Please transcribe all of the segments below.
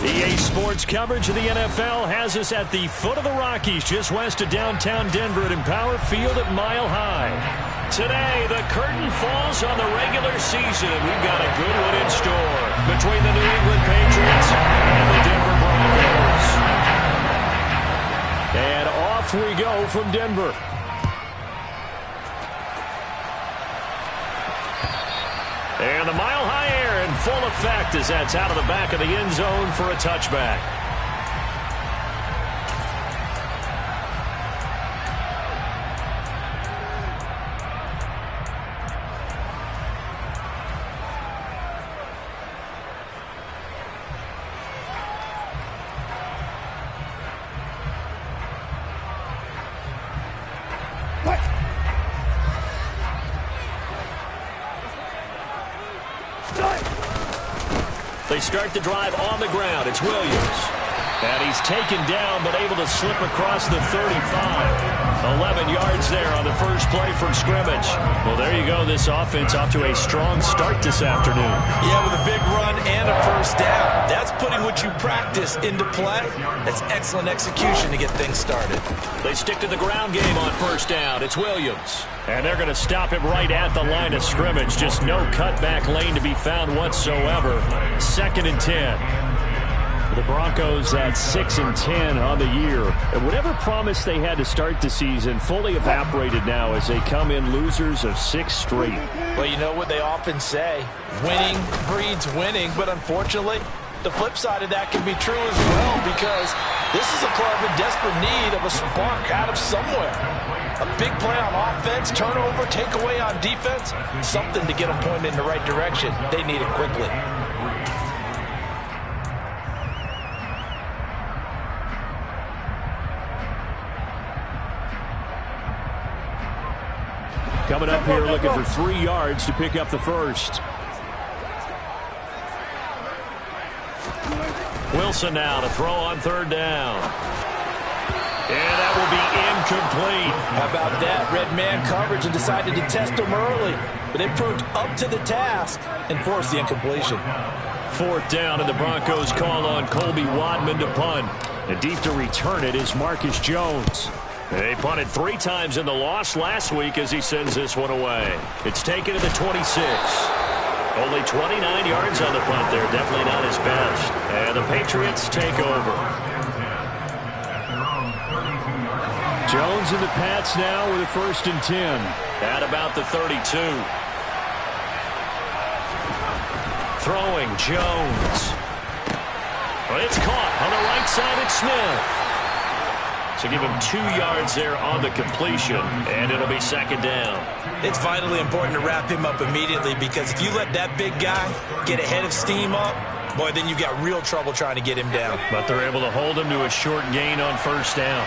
EA Sports coverage of the NFL has us at the foot of the Rockies, just west of downtown Denver at Empower Field at Mile High. Today, the curtain falls on the regular season, and we've got a good one in store between the New England Patriots and the Denver Broncos. And off we go from Denver. And the Mile High air in full effect as that's out of the back of the end zone for a touchback. They start the drive on the ground. It's Williams. And he's taken down, but able to slip across the 35. 11 yards there on the first play from scrimmage. Well, there you go. This offense off to a strong start this afternoon. Yeah, with a big run and a first down. That's putting what you practice into play. That's excellent execution to get things started. They stick to the ground game on first down. It's Williams. And they're going to stop him right at the line of scrimmage. Just no cutback lane to be found whatsoever. 2nd and 10. The Broncos at 6-10 on the year. And whatever promise they had to start the season fully evaporated now as they come in losers of 6 straight. Well, you know what they often say, winning breeds winning, but unfortunately, the flip side of that can be true as well, because this is a club in desperate need of a spark out of somewhere. A big play on offense, turnover, takeaway on defense, something to get them pointed in the right direction. They need it quickly. Coming up here looking for 3 yards to pick up the first. Wilson now to throw on 3rd down. And that will be incomplete. How about that? Red man coverage and decided to test him early. But they proved up to the task and forced the incompletion. 4th down, and the Broncos call on Colby Wadman to punt. And deep to return it is Marcus Jones. They punted 3 times in the loss last week as he sends this one away. It's taken to the 26. Only 29 yards on the punt there. Definitely not his best. And the Patriots take over. Jones and the Pats now with a 1st and 10. At about the 32. Throwing Jones. But it's caught on the right side. It's Smith. So give him 2 yards there on the completion, and it'll be 2nd down. It's vitally important to wrap him up immediately, because if you let that big guy get ahead of steam up, boy, then you've got real trouble trying to get him down. But they're able to hold him to a short gain on 1st down.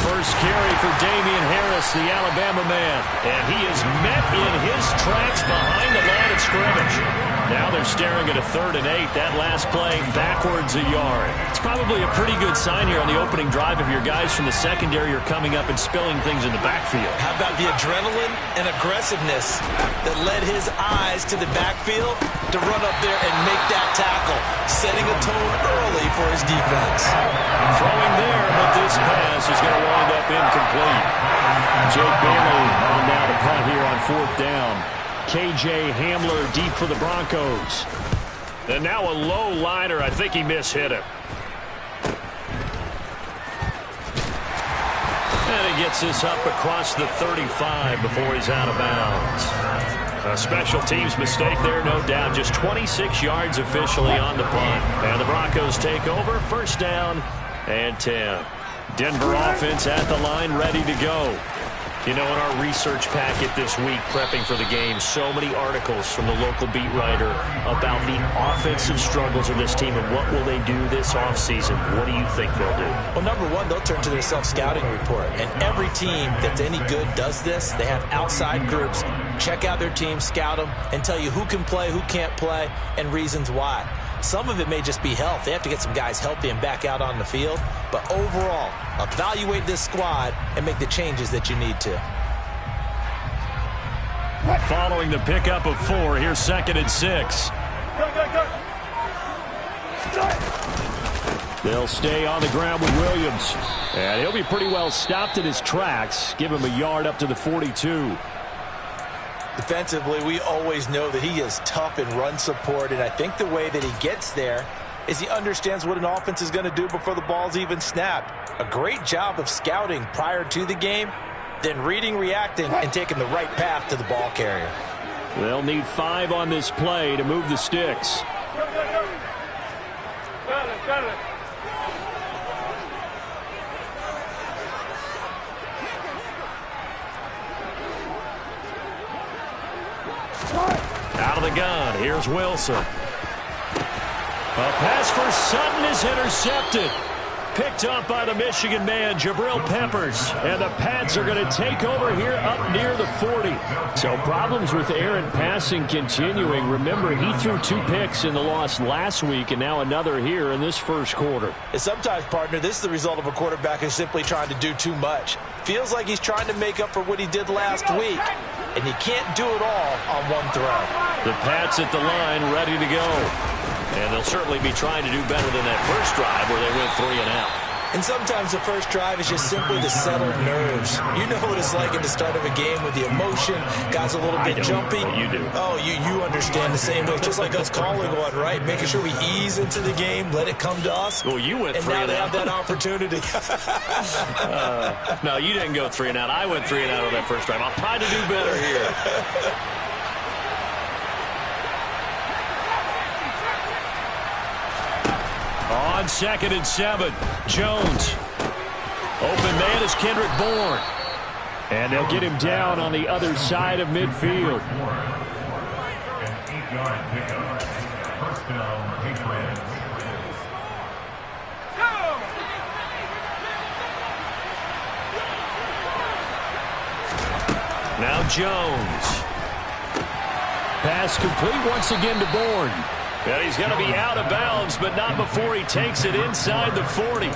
First carry for Damian Harris, the Alabama man. And he is met in his tracks behind the line of scrimmage. Now they're staring at a 3rd and 8. That last play backwards a yard. It's probably a pretty good sign here on the opening drive if your guys from the secondary are coming up and spilling things in the backfield. How about the adrenaline and aggressiveness that led his eyes to the backfield to run up there and make that tackle, setting a tone early for his defense. Throwing there, but this pass is going to wind up incomplete. Jake Bailey on now to punt here on 4th down. KJ Hamler deep for the Broncos. And now a low liner. I think he mishit it. And he gets this up across the 35 before he's out of bounds. A special teams mistake there, no doubt. Just 26 yards officially on the punt. And the Broncos take over. 1st down and 10. Denver offense at the line, ready to go. You know, in our research packet this week, prepping for the game, so many articles from the local beat writer about the offensive struggles of this team and what will they do this offseason. What do you think they'll do? Well, number one, they'll turn to their self-scouting report. And every team that's any good does this. They have outside groups. Check out their team, scout them, and tell you who can play, who can't play, and reasons why. Some of it may just be health. They have to get some guys healthy and back out on the field. But overall, evaluate this squad and make the changes that you need to. Following the pickup of 4, here's 2nd and 6. They'll stay on the ground with Williams. And he'll be pretty well stopped in his tracks. Give him a yard up to the 42. Defensively, we always know that he is tough in run support, and I think the way that he gets there is he understands what an offense is going to do before the ball's even snapped. A great job of scouting prior to the game, then reading, reacting, and taking the right path to the ball carrier. They'll need 5 on this play to move the sticks. Out of the gun, here's Wilson. A pass for Sutton is intercepted. Picked up by the Michigan man, Jabril Peppers. And the Pats are going to take over here up near the 40. So problems with errant passing continuing. Remember, he threw 2 picks in the loss last week, and now another here in this first quarter. And sometimes, partner, this is the result of a quarterback who's simply trying to do too much. Feels like he's trying to make up for what he did last week, and you can't do it all on one throw. The Pats at the line, ready to go. And they'll certainly be trying to do better than that first drive where they went 3 and out. And sometimes the first drive is just simply to settle nerves. You know what it's like at the start of a game with the emotion, guys a little bit jumpy. You do. Oh, you understand the same way. Just like us calling one, right? Making sure we ease into the game, let it come to us. Well, you went 3 and out. And now they have that opportunity. No, you didn't go 3 and out. I went 3 and out on that first drive. I'll try to do better here. On 2nd and 7, Jones. Open man is Kendrick Bourne. And they'll get him down on the other side of midfield. Now Jones. Pass complete once again to Bourne. And he's going to be out of bounds, but not before he takes it inside the 40.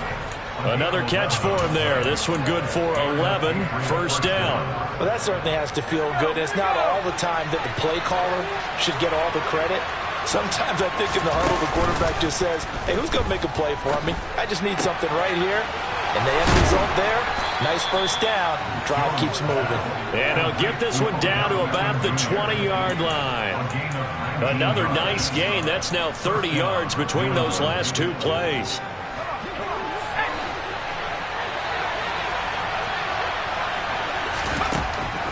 Another catch for him there. This one good for 11. First down. Well, that certainly has to feel good. It's not all the time that the play caller should get all the credit. Sometimes I think in the huddle, the quarterback just says, hey, who's going to make a play for me? I just need something right here. And the end result there, nice first down. Drive keeps moving. And they'll get this one down to about the 20-yard line. Another nice gain. That's now 30 yards between those last 2 plays.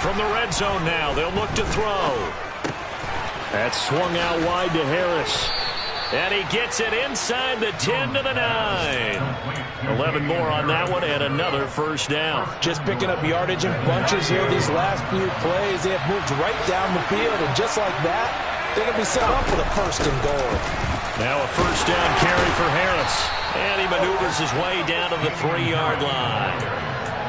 From the red zone now, they'll look to throw. That's swung out wide to Harris. And he gets it inside the 10 to the 9. 11 more on that one, and another first down. Just picking up yardage in bunches here these last few plays. They have moved right down the field, and just like that, they're going to be set up for the 1st and goal. Now a first down carry for Harris. And he maneuvers his way down to the 3-yard line.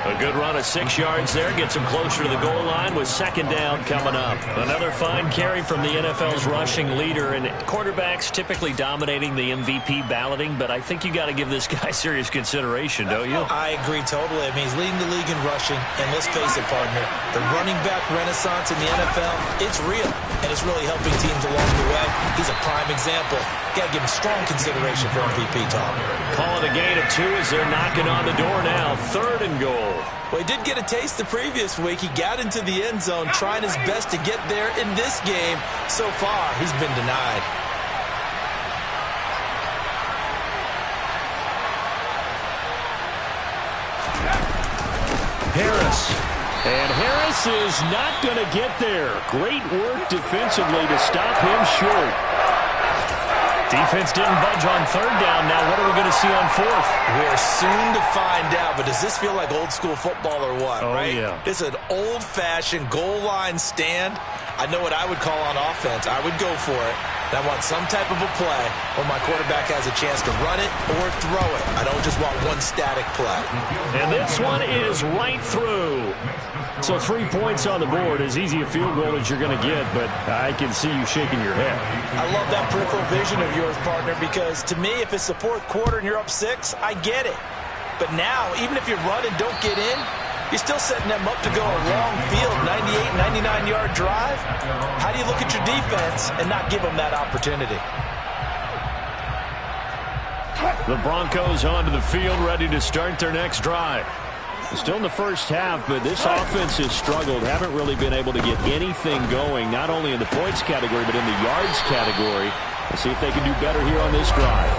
A good run of 6 yards there. Gets him closer to the goal line with 2nd down coming up. Another fine carry from the NFL's rushing leader. And quarterbacks typically dominating the MVP balloting. But I think you got to give this guy serious consideration, don't you? I agree totally. I mean, he's leading the league in rushing. And let's face it, partner, the running back renaissance in the NFL, it's real. And it's really helping teams along the way. He's a prime example. Got to give him strong consideration for MVP, Tom. Call it a gain of 2 as they're knocking on the door now. 3rd and goal. Well, he did get a taste the previous week. He got into the end zone, trying his best to get there in this game. So far, he's been denied. Harris. And Harris is not going to get there. Great work defensively to stop him short. Defense didn't budge on 3rd down. Now what are we going to see on 4th? We're soon to find out, but does this feel like old school football or what, right? Yeah. It's an old-fashioned goal line stand. I know what I would call on offense. I would go for it. And I want some type of a play where my quarterback has a chance to run it or throw it. I don't just want one static play. And this one is right through. So 3 points on the board, as easy a field goal as you're going to get, but I can see you shaking your head. I love that peripheral vision of yours, partner, because to me, if it's the 4th quarter and you're up 6, I get it. But now, even if you run and don't get in, You're still setting them up to go a long field, 98, 99-yard drive. How do you look at your defense and not give them that opportunity? The Broncos onto the field, ready to start their next drive. Still in the first half, but this offense has struggled. Haven't really been able to get anything going, not only in the points category, but in the yards category. Let's see if they can do better here on this drive.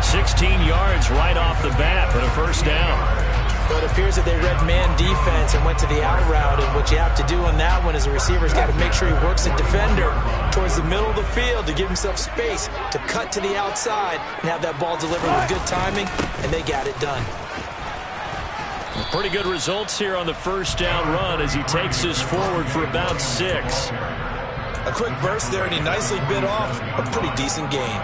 16 yards right off the bat for a first down. But it appears that they read man defense and went to the out route. And what you have to do on that one is the receiver's got to make sure he works the defender towards the middle of the field to give himself space to cut to the outside and have that ball delivered with good timing, and they got it done. Pretty good results here on the first down run as he takes this forward for about 6. A quick burst there, and he nicely bit off a pretty decent gain.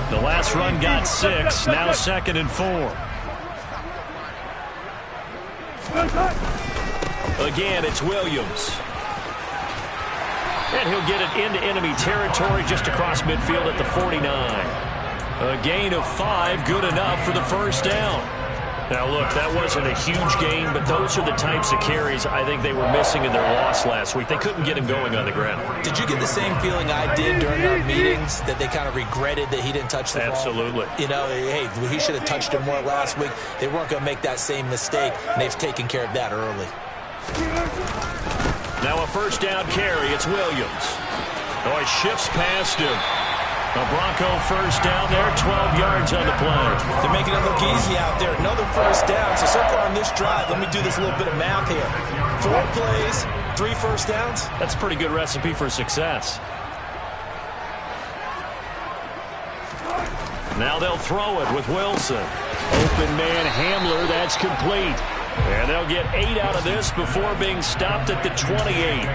The last run got 6, now 2nd and 4. Again, it's Williams. And he'll get it into enemy territory just across midfield at the 49. A gain of 5, good enough for the first down. Now, look, that wasn't a huge gain, but those are the types of carries I think they were missing in their loss last week. They couldn't get him going on the ground. Did you get the same feeling I did during our meetings, that they kind of regretted that he didn't touch the ball? Absolutely. You know, hey, he should have touched it more last week. They weren't going to make that same mistake, and they've taken care of that early. Now a first down carry. It's Williams. Oh, he shifts past him. A Bronco first down there, 12 yards on the play. They're making it look easy out there. Another first down. So far on this drive, let me do this little bit of math here. 4 plays, 3 first downs. That's a pretty good recipe for success. Now they'll throw it with Wilson. Open man Hamler, that's complete. And they'll get 8 out of this before being stopped at the 28.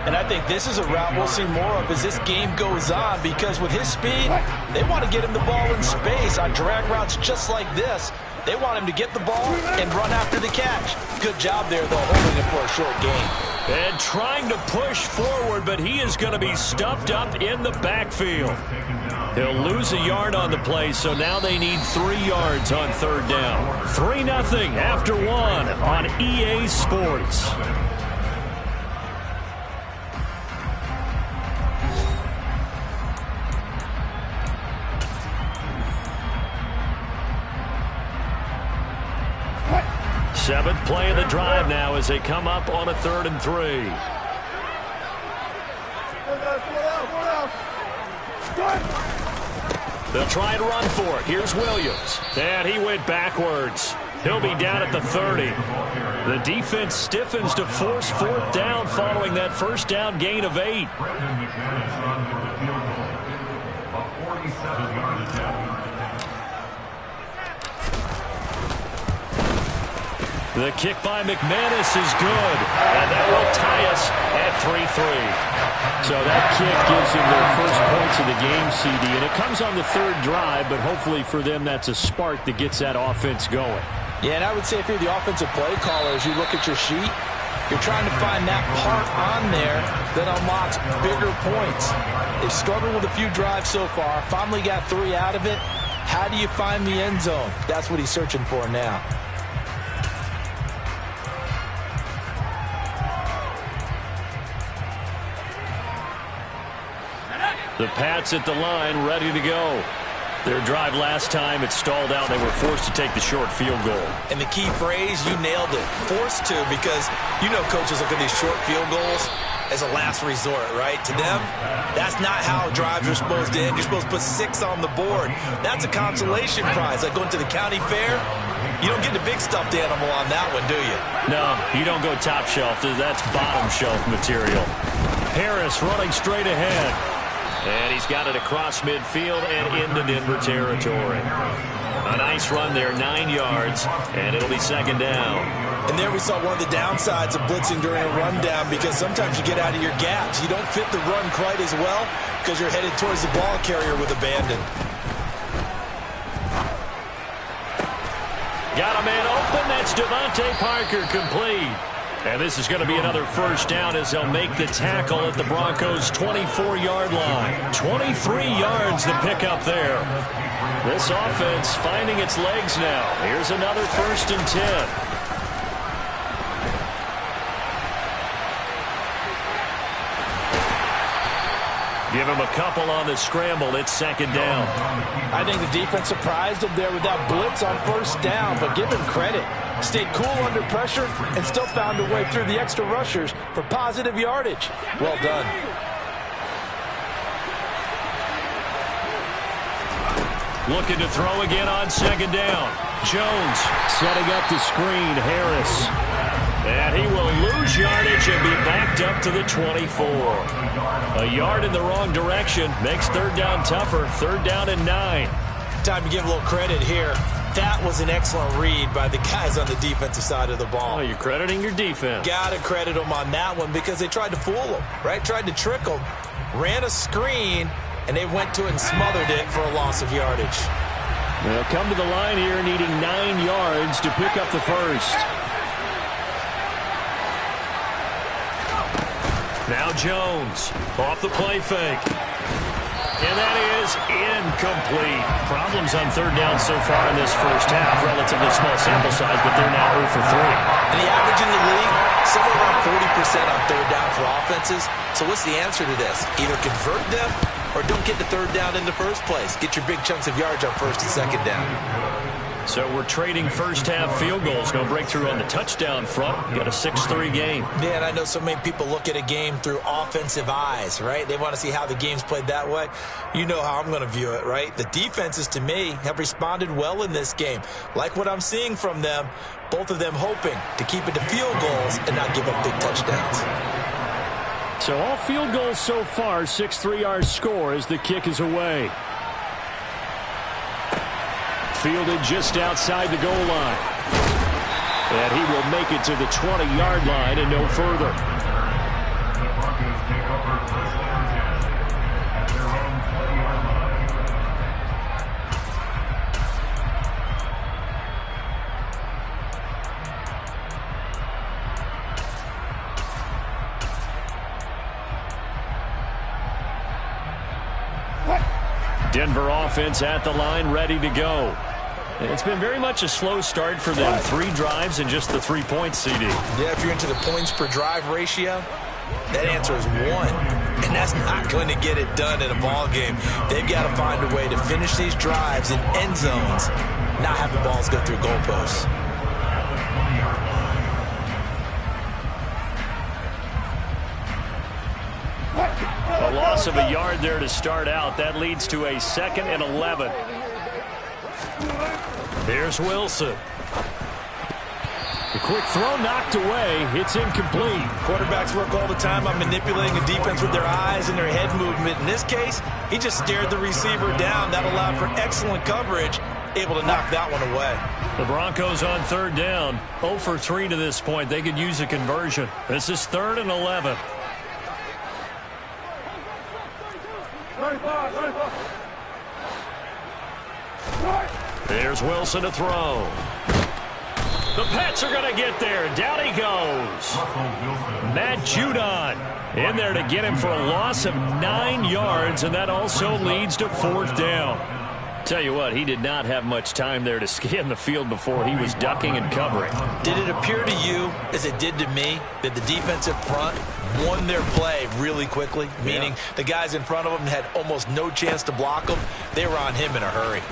And I think this is a route we'll see more of as this game goes on, because with his speed, they want to get him the ball in space on drag routes just like this. They want him to get the ball and run after the catch. Good job there, though, holding him for a short gain. And trying to push forward, but he is going to be stuffed up in the backfield. He'll lose a yard on the play, so now they need 3 yards on third down. 3-0 after 1 on EA Sports. Seventh play of the drive now as they come up on a 3rd and 3. They'll try and run for it. Here's Williams. And he went backwards. He'll be down at the 30. The defense stiffens to force 4th down following that first down gain of 8. The kick by McManus is good, and that will tie us at 3-3. So that kick gives them their first points of the game, CD, and it comes on the 3rd drive, but hopefully for them that's a spark that gets that offense going. Yeah, and I would say if you're the offensive play caller, as you look at your sheet, you're trying to find that part on there that unlocks bigger points. They've struggled with a few drives so far, finally got 3 out of it. How do you find the end zone? That's what he's searching for now. The Pats at the line, ready to go. Their drive last time, it stalled out. They were forced to take the short field goal. And the key phrase, you nailed it. Forced to, because you know coaches look at these short field goals as a last resort, right? To them, that's not how drives are supposed to end. You're supposed to put 6 on the board. That's a consolation prize. Like going to the county fair, you don't get the big stuffed animal on that one, do you? No, you don't go top shelf. That's bottom shelf material. Harris running straight ahead. And he's got it across midfield and into Denver territory. A nice run there, 9 yards, and it'll be 2nd down. And there we saw one of the downsides of blitzing during a rundown, because sometimes you get out of your gaps. You don't fit the run quite as well because you're headed towards the ball carrier with abandon. Got a man open. That's Devontae Parker, complete. And this is going to be another first down as they'll make the tackle at the Broncos' 24-yard line. 23 yards the pickup there. This offense finding its legs now. Here's another 1st and 10. Give him a couple on the scramble. It's 2nd down. I think the defense surprised him there with that blitz on 1st down, but give him credit. Stayed cool under pressure and still found a way through the extra rushers for positive yardage. Well done. Looking to throw again on 2nd down. Jones setting up the screen. Harris. And he will lose yardage and be backed up to the 24. A yard in the wrong direction makes 3rd down tougher. 3rd down and 9. Time to give a little credit here. That was an excellent read by the guys on the defensive side of the ball. Oh, you're crediting your defense. Got to credit them on that one because they tried to fool them, right? Tried to trick them. Ran a screen, and they went to it and smothered it for a loss of yardage. They'll come to the line here needing 9 yards to pick up the 1st. Now Jones off the play fake. And that is incomplete. Problems on 3rd down so far in this 1st half. Relatively small sample size, but they're now 0 for 3. And the average in the league, somewhere around 40% on 3rd down for offenses. So what's the answer to this? Either convert them or don't get the 3rd down in the first place. Get your big chunks of yards on 1st and 2nd down. So we're trading 1st half field goals. No breakthrough on the touchdown front. Got a 6-3 game. Yeah, and I know so many people look at a game through offensive eyes, right? They want to see how the game's played that way. You know how I'm going to view it, right? The defenses, to me, have responded well in this game. Like what I'm seeing from them, both of them hoping to keep it to field goals and not give up big touchdowns. So all field goals so far, 6-3 our score as the kick is away. Fielded just outside the goal line. And he will make it to the 20-yard line and no further. Denver offense at the line, ready to go. It's been very much a slow start for them. 3 drives and just the 3 points, CD. Yeah, if you're into the points per drive ratio, that answer is 1. And that's not going to get it done in a ball game. They've got to find a way to finish these drives in end zones, not have the balls go through goalposts. A loss of a yard there to start out. That leads to a 2nd and 11. Here's Wilson. The quick throw knocked away. It's incomplete. Quarterbacks work all the time on manipulating a defense with their eyes and their head movement. In this case, he just stared the receiver down. That allowed for excellent coverage, able to knock that one away. The Broncos on 3rd down. 0 for 3 to this point. They could use a conversion. This is 3rd and 11. There's Wilson to throw. The Pats are going to get there. Down he goes. Matt Judon in there to get him for a loss of 9 yards, and that also leads to 4th down. Tell you what, he did not have much time there to scan the field before he was ducking and covering. Did it appear to you, as it did to me, that the defensive front won their play really quickly? Meaning the guys in front of them had almost no chance to block them. They were on him in a hurry.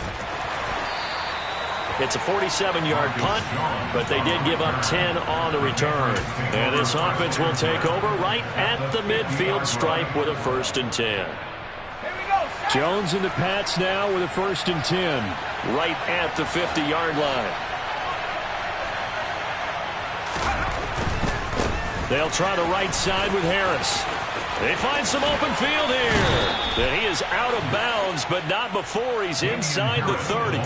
It's a 47-yard punt, but they did give up 10 on the return. And this offense will take over right at the midfield stripe with a 1st and 10. Jones and the Pats now with a 1st and 10. Right at the 50-yard line. They'll try the right side with Harris. They find some open field here. And he is out of bounds, but not before he's inside the 30.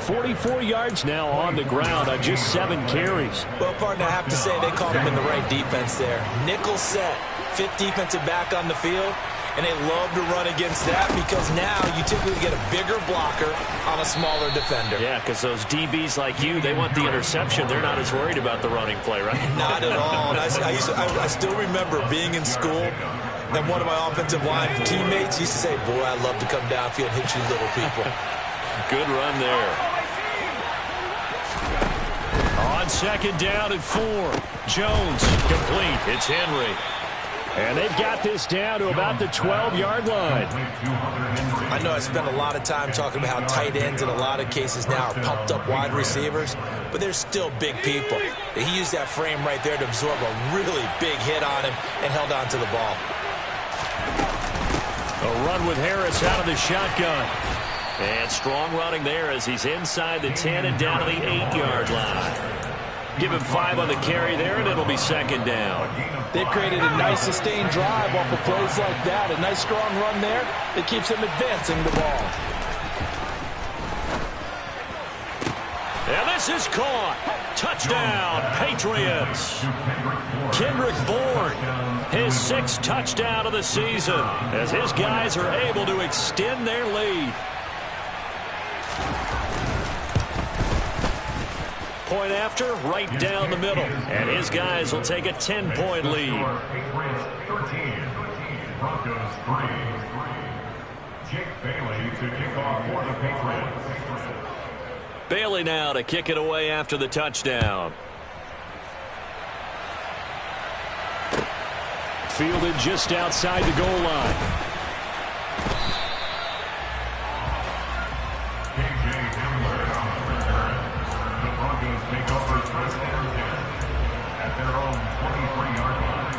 44 yards now on the ground on just 7 carries. Well, partner, I have to say they caught him in the right defense there. Nickel set, 5th defensive back on the field, and they love to run against that because now you typically get a bigger blocker on a smaller defender. Yeah, because those DBs like you, they want the interception. They're not as worried about the running play, right? Not at all. And I still remember being in school, and one of my offensive line teammates used to say, boy, I love to come downfield and hit you little people. Good run there. On second down and 4. Jones complete. It's Henry. And they've got this down to about the 12-yard line. I know I spent a lot of time talking about how tight ends in a lot of cases now are pumped up wide receivers, but they're still big people. He used that frame right there to absorb a really big hit on him and held on to the ball. A run with Harris out of the shotgun. And strong running there as he's inside the 10 and down to the 8-yard line. Give him 5 on the carry there, and it'll be second down. They've created a nice sustained drive off of plays like that. A nice strong run there that keeps them advancing the ball. And this is caught. Touchdown, Patriots. Kendrick Bourne, his 6th touchdown of the season, as his guys are able to extend their lead. Point after, right down the middle. And his guys will take a 10-point lead. Jake Bailey to kick off for the Patriots. Bailey now to kick it away after the touchdown. Fielded just outside the goal line. Take over first and 10 at their own 23-yard line.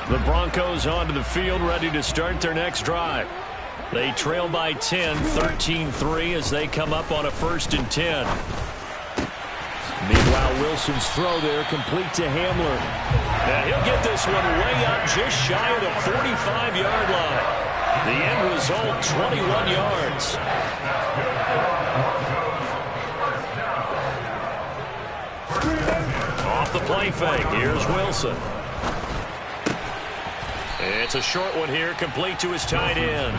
The Broncos onto the field, ready to start their next drive. They trail by 10, 13-3 as they come up on a 1st and 10. Meanwhile, Wilson's throw there complete to Hamler. And he'll get this one way up just shy of the 45-yard line. The end result, 21 yards. Off the play fake, here's Wilson. It's a short one here, complete to his tight end.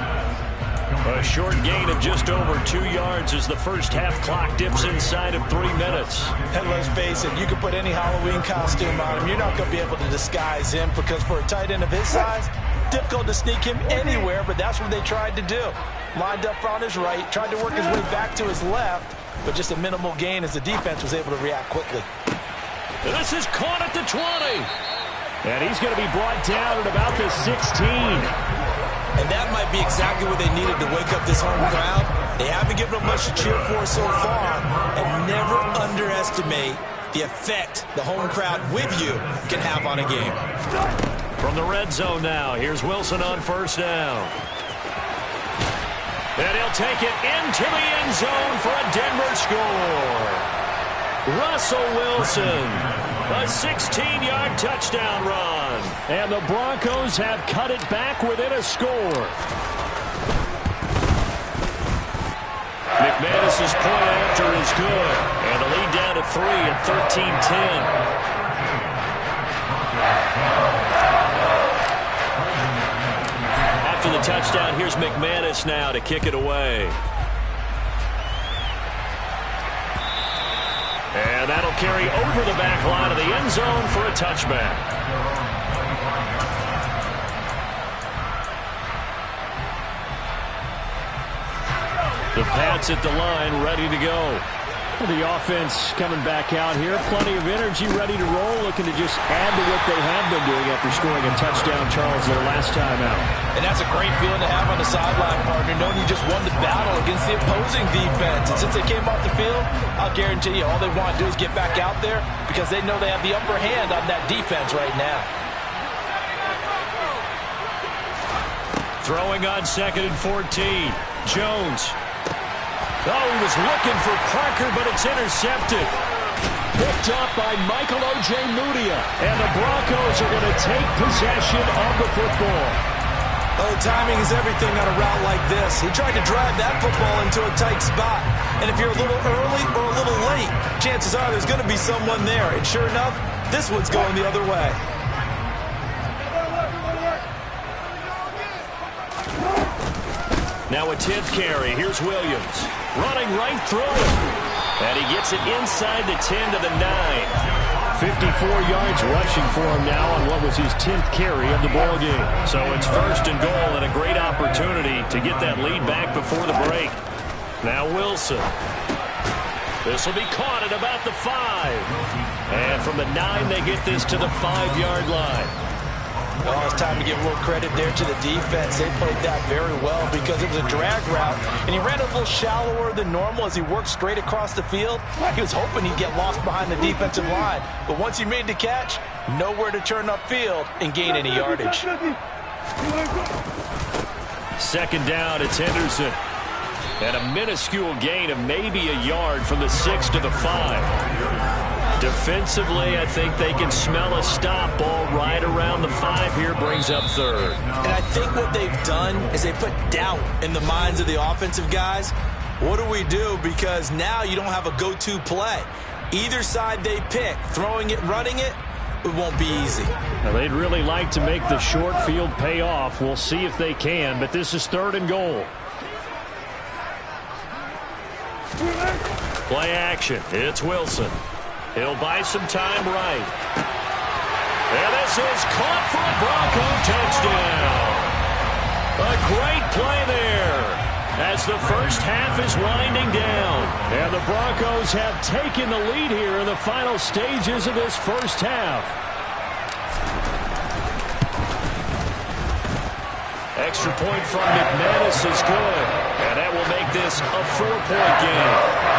A short gain of just over 2 yards as the first half clock dips inside of 3 minutes. And let's face it, you can put any Halloween costume on him. You're not going to be able to disguise him because for a tight end of his size, difficult to sneak him anywhere, but that's what they tried to do. Lined up on his right, tried to work his way back to his left, but just a minimal gain as the defense was able to react quickly. This is caught at the 20. And he's going to be brought down at about the 16. And that might be exactly what they needed to wake up this home crowd. They haven't given them much to cheer for so far, and never underestimate the effect the home crowd with you can have on a game. From the red zone now, here's Wilson on 1st down. And he'll take it into the end zone for a Denver score. Russell Wilson, a 16-yard touchdown run. And the Broncos have cut it back within a score. McManus's point after is good. And the lead down to 3 at 13-10. After the touchdown, here's McManus now to kick it away. And that'll carry over the back line of the end zone for a touchback. The Pats at the line, ready to go. The offense coming back out here. Plenty of energy, ready to roll, looking to just add to what they have been doing after scoring a touchdown, Charles, their last time out. And that's a great feeling to have on the sideline, partner, knowing you just won the battle against the opposing defense. And since they came off the field, I'll guarantee you all they want to do is get back out there because they know they have the upper hand on that defense right now. Throwing on 2nd and 14. Jones. Oh, he was looking for Parker, but it's intercepted. Picked up by Michael Ojemudia. And the Broncos are going to take possession of the football. Oh, timing is everything on a route like this. He tried to drive that football into a tight spot. And if you're a little early or a little late, chances are there's going to be someone there. And sure enough, this one's going the other way. Now a 10th carry. Here's Williams. Running right through it. And he gets it inside the 10 to the 9. 54 yards rushing for him now on what was his 10th carry of the ball game. So it's 1st and goal and a great opportunity to get that lead back before the break. Now Wilson. This will be caught at about the 5. And from the 9, they get this to the 5-yard line. Oh, it's time to give a little credit there to the defense. They played that very well because it was a drag route, and he ran a little shallower than normal as he worked straight across the field. He was hoping he'd get lost behind the defensive line, but once he made the catch, nowhere to turn upfield and gain any yardage. 2nd down, it's Henderson. And a minuscule gain of maybe a yard from the 6 to the 5. Defensively, I think they can smell a stop. Ball right around the 5 here, brings up 3rd. And I think what they've done is they put doubt in the minds of the offensive guys. What do we do? Because now you don't have a go-to play. Either side they pick, throwing it, running it, it won't be easy. Now, they'd really like to make the short field pay off. We'll see if they can, but this is 3rd and goal. Play action. It's Wilson. He'll buy some time right. And this is caught for a Bronco touchdown. A great play there as the first half is winding down. And the Broncos have taken the lead here in the final stages of this first half. Extra point from McManus is good. And that will make this a 4-point game.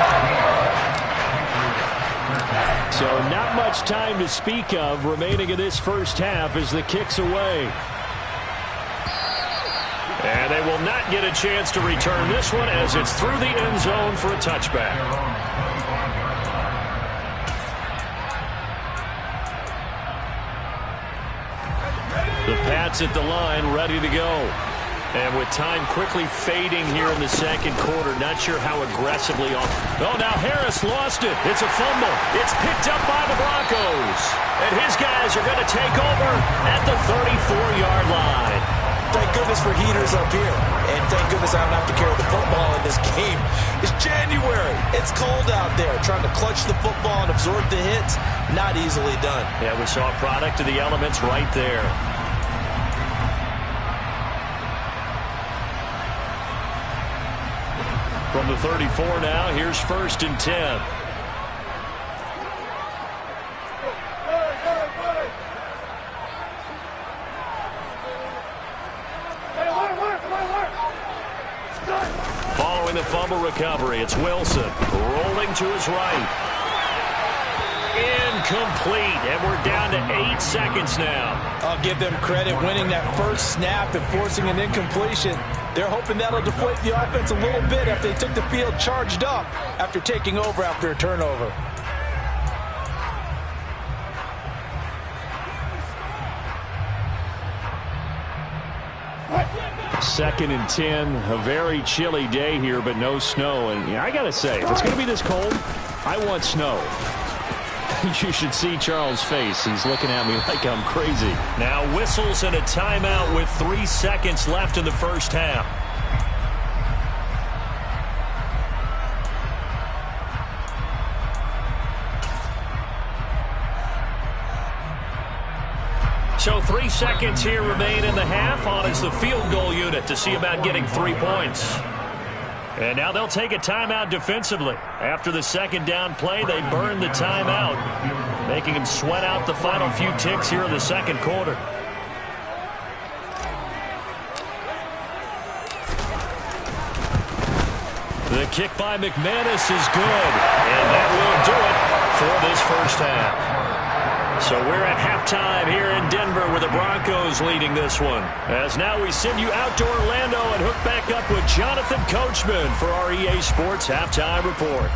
So not much time to speak of remaining in this first half as the kick's away. And they will not get a chance to return this one as it's through the end zone for a touchback. The Pats at the line, ready to go. And with time quickly fading here in the 2nd quarter, not sure how aggressively off. Oh, now Harris lost it. It's a fumble. It's picked up by the Broncos. And his guys are going to take over at the 34-yard line. Thank goodness for heaters up here. And thank goodness I don't have to carry the football in this game. It's January. It's cold out there. Trying to clutch the football and absorb the hits, not easily done. Yeah, we saw a product of the elements right there. From the 34 now, here's 1st and 10. Following the fumble recovery, it's Wilson rolling to his right. Incomplete, and we're down to 8 seconds now. I'll give them credit winning that first snap and forcing an incompletion. They're hoping that'll deflate the offense a little bit after they took the field charged up after taking over after a turnover. Second and 10, a very chilly day here, but no snow. And I got to say, if it's going to be this cold, I want snow. You should see Charles' face. He's looking at me like I'm crazy. Now whistles and a timeout with 3 seconds left in the first half. So 3 seconds here remain in the half. On is the field goal unit to see about getting 3 points. And now they'll take a timeout defensively. After the 2nd down play, they burn the timeout, making them sweat out the final few ticks here in the 2nd quarter. The kick by McManus is good, and that will do it for this first half. So we're at halftime here in Denver with the Broncos leading this one. As now we send you out to Orlando and hook back up with Jonathan Coachman for our EA Sports Halftime Report.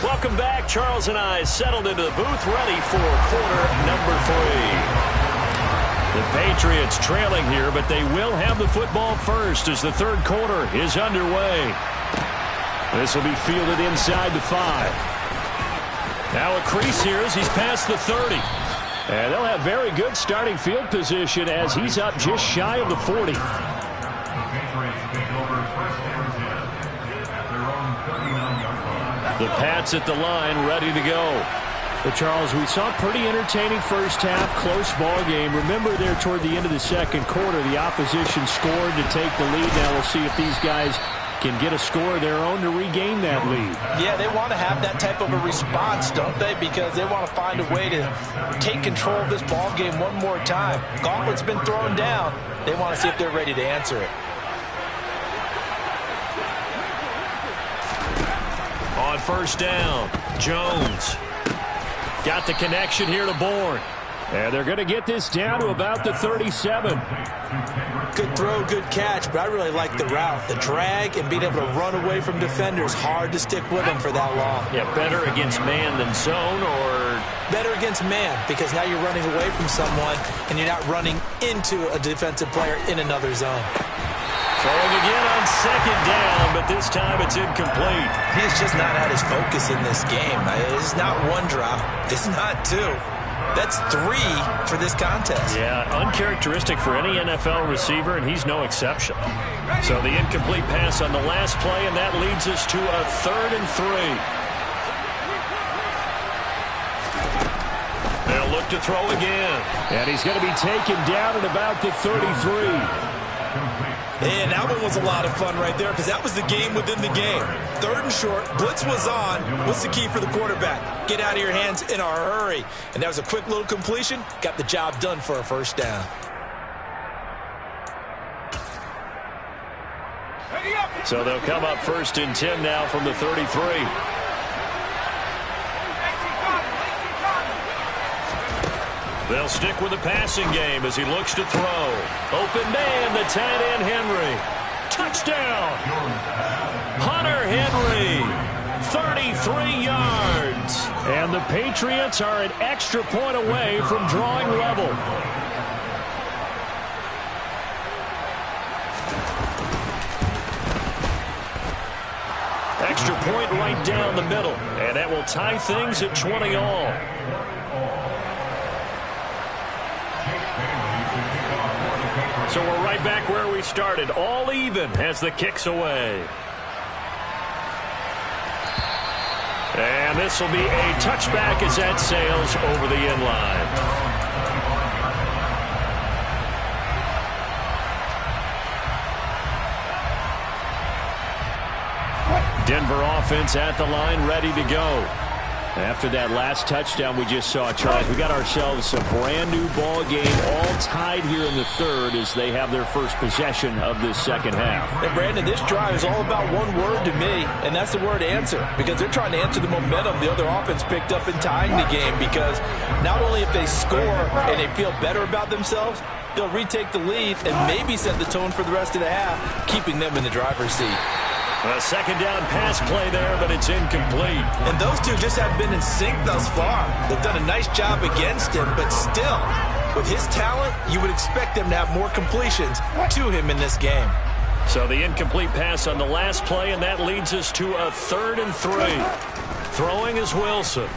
Welcome back. Charles and I settled into the booth ready for quarter number 3. The Patriots trailing here, but they will have the football first as the 3rd quarter is underway. This will be fielded inside the 5. Now a crease here as he's past the 30. And they'll have very good starting field position as he's up just shy of the 40. The Patriots take over first and 10 at their own 39-yard line. The Pats at the line, ready to go. But Charles, we saw a pretty entertaining first half, close ball game. Remember there toward the end of the second quarter, the opposition scored to take the lead. Now we'll see if these guys can get a score of their own to regain that lead. Yeah, they want to have that type of a response, don't they? Because they want to find a way to take control of this ball game one more time. Gauntlet's been thrown down. They want to see if they're ready to answer it. On first down, Jones. Got the connection here to Bourne. And they're going to get this down to about the 37. Good throw, good catch, but I really like the route. The drag and being able to run away from defenders. Hard to stick with them for that long. Yeah, better against man than zone, or? Better against man, because now you're running away from someone and you're not running into a defensive player in another zone. Throwing again on second down, but this time it's incomplete. He's just not at his focus in this game. It's not one drop. It's not two. That's 3 for this contest. Yeah, uncharacteristic for any NFL receiver, and he's no exception. So the incomplete pass on the last play, and that leads us to a 3rd and 3. They'll look to throw again. And he's going to be taken down at about the 33. And that one was a lot of fun right there because that was the game within the game. 3rd and short, blitz was on. What's the key for the quarterback? Get out of your hands in a hurry. And that was a quick little completion. Got the job done for a first down. So they'll come up 1st and 10 now from the 33. They'll stick with the passing game as he looks to throw. Open man, the tight end Henry. Touchdown! Hunter Henry, 33 yards. And the Patriots are an extra point away from drawing level. Extra point right down the middle. And that will tie things at 20 all. So we're right back where we started, all even as the kick's away. And this will be a touchback as that sails over the end line. Denver offense at the line, ready to go. After that last touchdown we just saw, Charles, we got ourselves a brand-new ball game, all tied here in the 3rd as they have their first possession of this second half. And, Brandon, this drive is all about one word to me, and that's the word answer, because they're trying to answer the momentum the other offense picked up in tying the game, because not only if they score and they feel better about themselves, they'll retake the lead and maybe set the tone for the rest of the half, keeping them in the driver's seat. A second down pass play there, but it's incomplete. And those two just haven't been in sync thus far. They've done a nice job against him, but still, with his talent, you would expect them to have more completions to him in this game. So the incomplete pass on the last play, and that leads us to a 3rd and 3. Throwing is Wilson.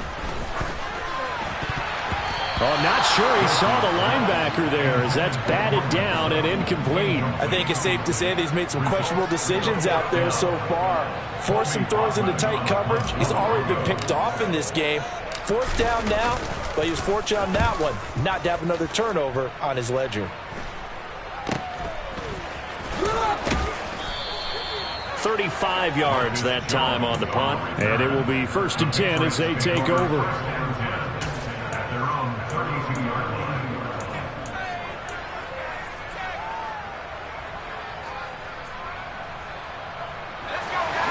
Oh, not sure he saw the linebacker there as that's batted down and incomplete. I think it's safe to say that he's made some questionable decisions out there so far. Forced some throws into tight coverage. He's already been picked off in this game. 4th down now, but he was fortunate on that one not to have another turnover on his ledger. 35 yards that time on the punt. And it will be 1st and 10 as they take over.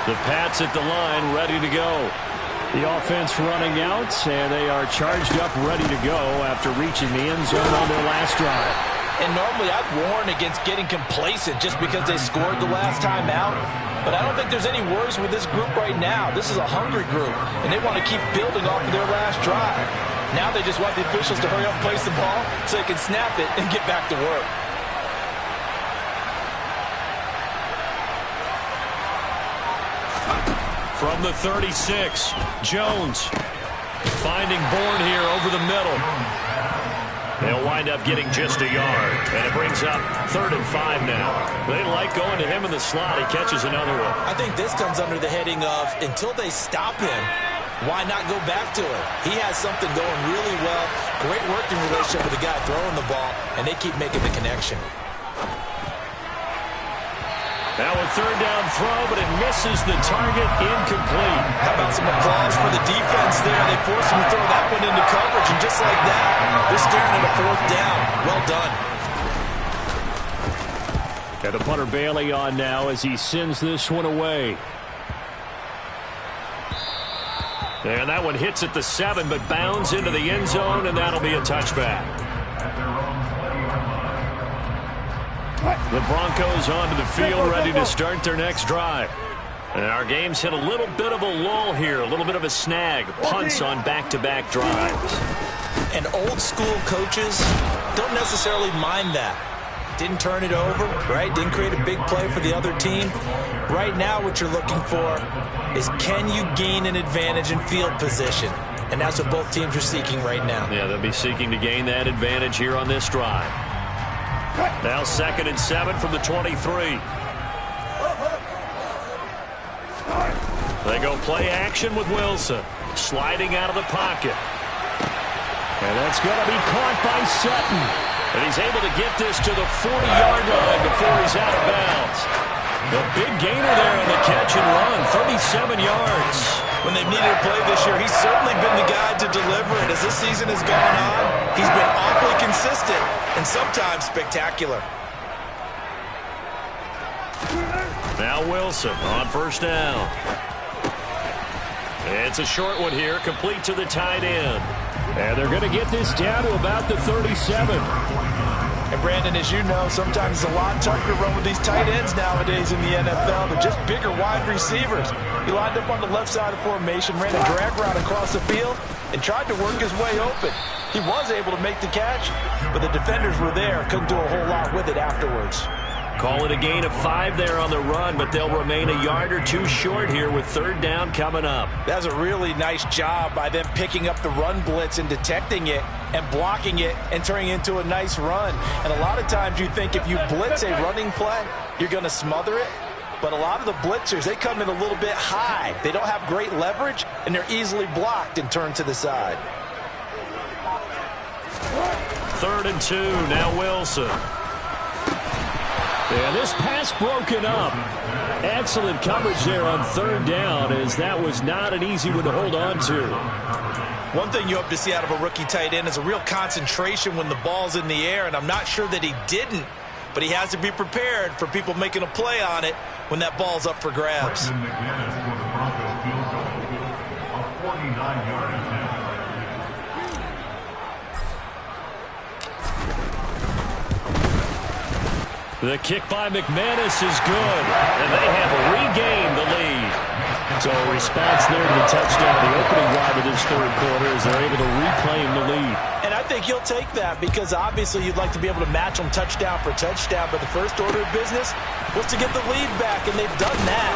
The Pats at the line, ready to go. The offense running out, and they are charged up, ready to go after reaching the end zone on their last drive. And normally I'd warn against getting complacent just because they scored the last time out. But I don't think there's any worries with this group right now. This is a hungry group, and they want to keep building off of their last drive. Now they just want the officials to hurry up and place the ball so they can snap it and get back to work. From the 36, Jones finding Bourne here over the middle. wind up getting just a yard. And it brings up 3rd and 5 now. They like going to him in the slot. He catches another one. I think this comes under the heading of until they stop him, why not go back to it? He has something going really well. Great working relationship with the guy throwing the ball, and they keep making the connection. Now a 3rd down throw, but it misses the target, incomplete. How about some applause for the defense there? They forced him to throw that one into coverage, and just like that, they're staring at a 4th down. Well done. And the punter Bailey on now as he sends this one away. And that one hits at the 7, but bounds into the end zone, and that'll be a touchback. The Broncos onto the field, ready to start their next drive. And our game's hit a little bit of a lull here, a little bit of a snag. Punts on back-to-back drives. And old-school coaches don't necessarily mind that. Didn't turn it over, right? Didn't create a big play for the other team. Right now what you're looking for is, can you gain an advantage in field position? And that's what both teams are seeking right now. Yeah, they'll be seeking to gain that advantage here on this drive. Now 2nd and 7 from the 23. They go play action with Wilson. Sliding out of the pocket. And that's going to be caught by Sutton. And he's able to get this to the 40-yard line before he's out of bounds. The big gainer there on the catch and run, 37 yards. When they've needed a play this year, he's certainly been the guy to deliver it. As this season has gone on, he's been awfully consistent and sometimes spectacular. Now Wilson on 1st down. It's a short one here, complete to the tight end. And they're going to get this down to about the 37. And Brandon, as you know, sometimes it's a lot tougher to run with these tight ends nowadays in the NFL. They're just bigger wide receivers. He lined up on the left side of formation, ran a drag route across the field, and tried to work his way open. He was able to make the catch, but the defenders were there. Couldn't do a whole lot with it afterwards. Call it a gain of 5 there on the run, but they'll remain a yard or 2 short here with 3rd down coming up. That's a really nice job by them picking up the run blitz and detecting it and blocking it and turning it into a nice run. And a lot of times you think if you blitz a running play, you're going to smother it. But a lot of the blitzers, they come in a little bit high. They don't have great leverage, and they're easily blocked and turned to the side. 3rd and 2, now Wilson. And this pass broken up. Excellent coverage there on 3rd down, as that was not an easy one to hold on to. One thing you hope to see out of a rookie tight end is a real concentration when the ball's in the air, and I'm not sure that he didn't, but he has to be prepared for people making a play on it when that ball's up for grabs. Brendan McManus for the Broncos field goal, a 49-yard attempt. The kick by McManus is good, and they have regained the lead. So a response there to the touchdown, the opening drive of this 3rd quarter, as they're able to reclaim the lead. And I think he'll take that because obviously you'd like to be able to match them touchdown for touchdown, but the first order of business was to get the lead back, and they've done that.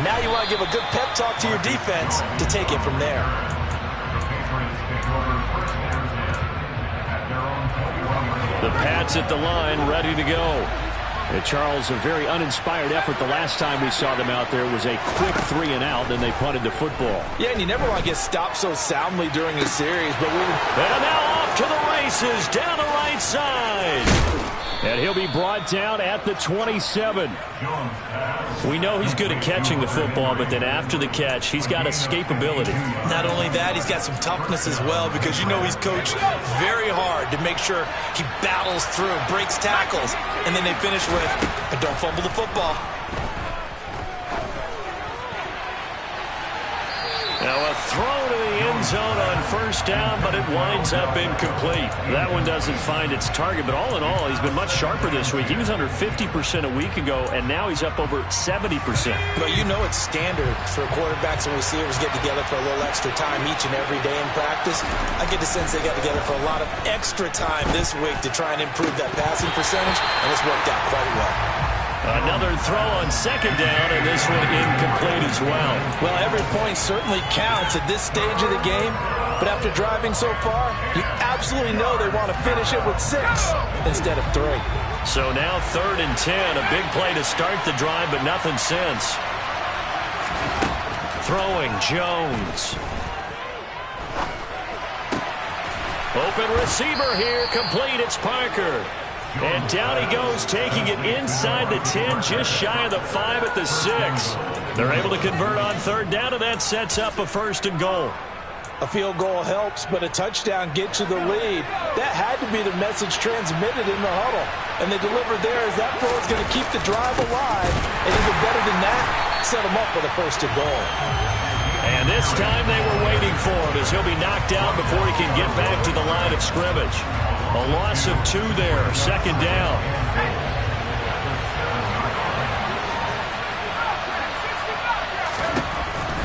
Now you want to give a good pep talk to your defense to take it from there. The Pats at the line, ready to go. And Charles, a very uninspired effort the last time we saw them out there. It was a quick 3-and-out, then they punted the football. Yeah, and you never want to get stopped so soundly during a series. But and now off to the races, down the right side. And he'll be brought down at the 27. We know he's good at catching the football, but then after the catch, he's got escapability. Not only that, he's got some toughness as well, because you know he's coached very hard to make sure he battles through, breaks tackles, and then they finish with, but don't fumble the football. Now a throw to the end zone on 1st down, but it winds up incomplete. That one doesn't find its target, but all in all, he's been much sharper this week. He was under 50% a week ago, and now he's up over 70%. But you know it's standard for quarterbacks and receivers get together for a little extra time each and every day in practice. I get the sense they got together for a lot of extra time this week to try and improve that passing percentage, and it's worked out quite well. Another throw on 2nd down, and this one incomplete as well. Well, every point certainly counts at this stage of the game. But after driving so far, you absolutely know they want to finish it with 6 instead of 3. So now 3rd and 10. A big play to start the drive, but nothing since. Throwing, Jones. Open receiver here, complete. It's Parker. And down he goes, taking it inside the 10, just shy of the 5 at the 6. They're able to convert on 3rd down, and that sets up a 1st and goal. A field goal helps, but a touchdown gets you the lead. That had to be the message transmitted in the huddle. And they delivered there as that throw is going to keep the drive alive. And even better than that, set them up with a 1st and goal. And this time they were waiting for him as he'll be knocked out before he can get back to the line of scrimmage. A loss of 2 there, 2nd down.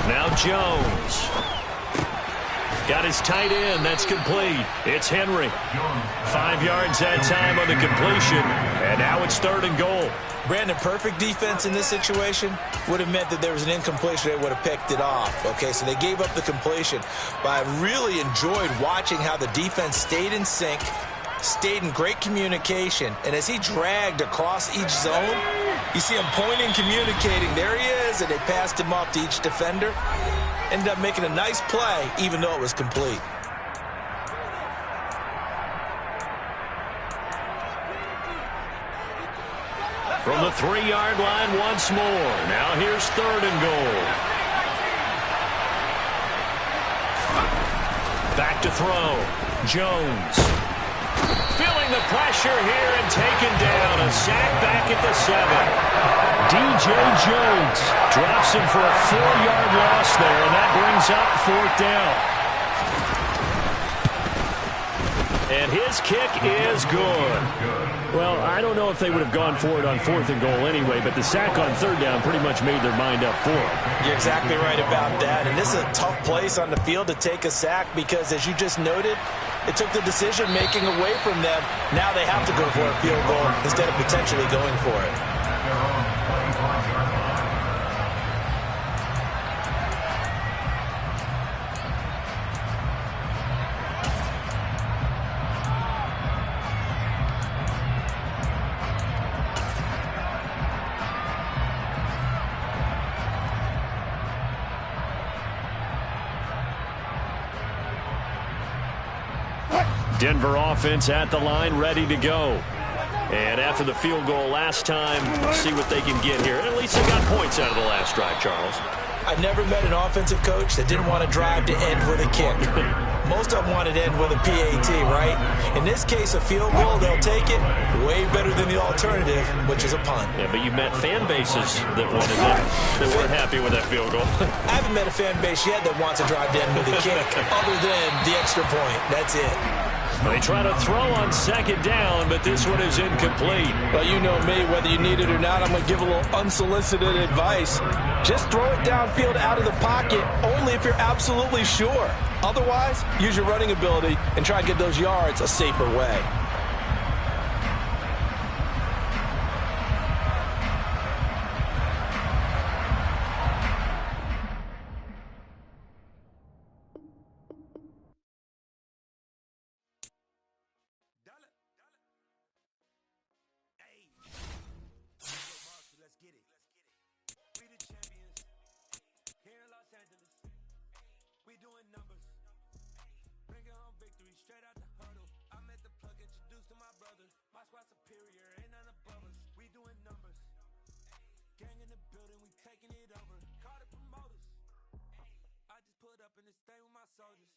Now Jones. Got his tight end. That's complete. It's Henry. 5 yards that time on the completion. And now it's 3rd and goal. Brandon, perfect defense in this situation would have meant that there was an incompletion. They would have picked it off. Okay, so they gave up the completion. But I really enjoyed watching how the defense stayed in sync, stayed in great communication. And as he dragged across each zone, you see him pointing, communicating. There he is, and they passed him off to each defender. Ended up making a nice play, even though it was complete. From the 3-yard line once more. Now here's 3rd and goal. Back to throw. Jones. Feeling the pressure here and taken down. A sack back at the 7. DJ Jones drops him for a 4-yard loss there, and that brings up 4th down. And his kick is good. Well, I don't know if they would have gone for it on 4th and goal anyway, but the sack on 3rd down pretty much made their mind up for it. You're exactly right about that. And this is a tough place on the field to take a sack because, as you just noted, it took the decision-making away from them. Now they have to go for a field goal instead of potentially going for it. Denver offense at the line, ready to go. And after the field goal last time, see what they can get here. At least they got points out of the last drive, Charles. I've never met an offensive coach that didn't want to drive to end with a kick. Most of them wanted to end with a PAT, right? In this case, a field goal, they'll take it. Way better than the alternative, which is a punt. Yeah, but you met fan bases that wanted that, that weren't happy with that field goal. I haven't met a fan base yet that wants to drive to end with a kick, other than the extra point. That's it. They try to throw on 2nd down, but this one is incomplete. Well, you know me, whether you need it or not, I'm going to give a little unsolicited advice. Just throw it downfield out of the pocket, only if you're absolutely sure. Otherwise, use your running ability and try to get those yards a safer way. Up in this thing with my soldiers.